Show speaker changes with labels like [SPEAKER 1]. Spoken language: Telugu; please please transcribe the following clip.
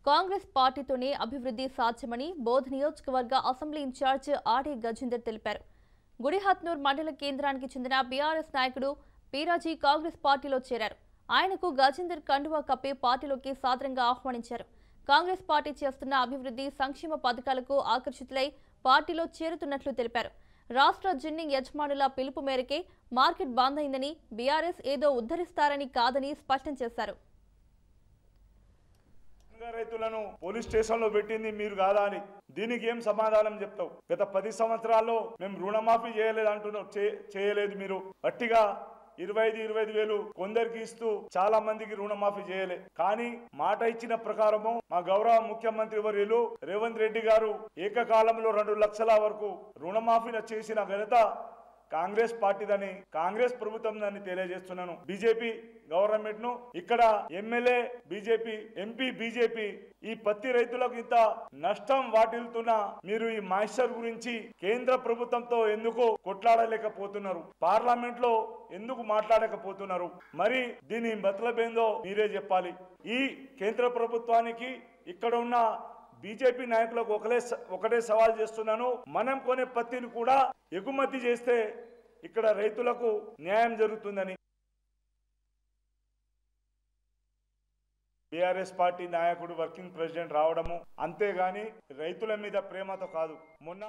[SPEAKER 1] కాంగ్రెస్ పార్టీతోనే అభివృద్ధి సాధ్యమని బోధ్ నియోజకవర్గ అసెంబ్లీ ఇన్ఛార్జ్ ఆర్డి గజేందర్ తెలిపారు. గుడిహత్నూర్ మండల కేంద్రానికి చెందిన బీఆర్ఎస్ నాయకుడు పీరాజీ కాంగ్రెస్ పార్టీలో చేరారు. ఆయనకు గజేందర్ కండువా కప్పి పార్టీలోకి సాదరంగా ఆహ్వానించారు. కాంగ్రెస్ పార్టీ చేస్తున్న అభివృద్ధి సంక్షేమ పథకాలకు ఆకర్షితులై పార్టీలో చేరుతున్నట్లు తెలిపారు. రాష్ట్ర జిన్నింగ్ యజమానుల పిలుపు మేరకే మార్కెట్ బంద్ అయిందని, బీఆర్ఎస్ ఏదో ఉద్ధరిస్తారని కాదని స్పష్టం చేశారు.
[SPEAKER 2] రైతులను పోలీస్ స్టేషన్ లో పెట్టింది మీరు కాదా అని దీనికి ఏం సమాధానం చెప్తావు? గత 10 సంవత్సరాల్లో మేము రుణమాఫీ చేయలేదు అంటున్నావు. చేయలేదు. మీరు గట్టిగా 25 వేలు కొందరికి ఇస్తూ చాలా మందికి రుణమాఫీ చేయలే. కానీ మాట ఇచ్చిన ప్రకారము మా గౌరవ ముఖ్యమంత్రి వర్యులు రేవంత్ రెడ్డి గారు ఏకకాలంలో 2 లక్షల వరకు రుణమాఫీ చేసిన ఘనత కాంగ్రెస్ పార్టీదని, కాంగ్రెస్ ప్రభుత్వం దాన్ని తెలియజేస్తున్నాను. బీజేపీ గవర్నమెంట్ ను ఇక్కడ ఎమ్మెల్యే బీజేపీ, ఎంపీ బీజేపీ, ఈ పత్తి రైతులకు ఇంత నష్టం వాటిల్తున్నా మీరు ఈ మాయిశ్చర్ గురించి కేంద్ర ప్రభుత్వంతో ఎందుకు కొట్లాడలేకపోతున్నారు? పార్లమెంట్ లో ఎందుకు మాట్లాడకపోతున్నారు? మరి దీని మతలబేందో మీరే చెప్పాలి. ఈ కేంద్ర ప్రభుత్వానికి ఇక్కడ ఉన్న బీజేపీ నాయకులకు ఒకటే సవాల్ చేస్తున్నాను. మనం కొనే పత్తిని కూడా ఎగుమతి చేస్తే ఇక్కడ రైతులకు న్యాయం జరుగుతుందని. బీఆర్ఎస్ పార్టీ నాయకుడు వర్కింగ్ ప్రెసిడెంట్ రావడము, అంతేగాని రైతుల మీద ప్రేమతో కాదు. మొన్న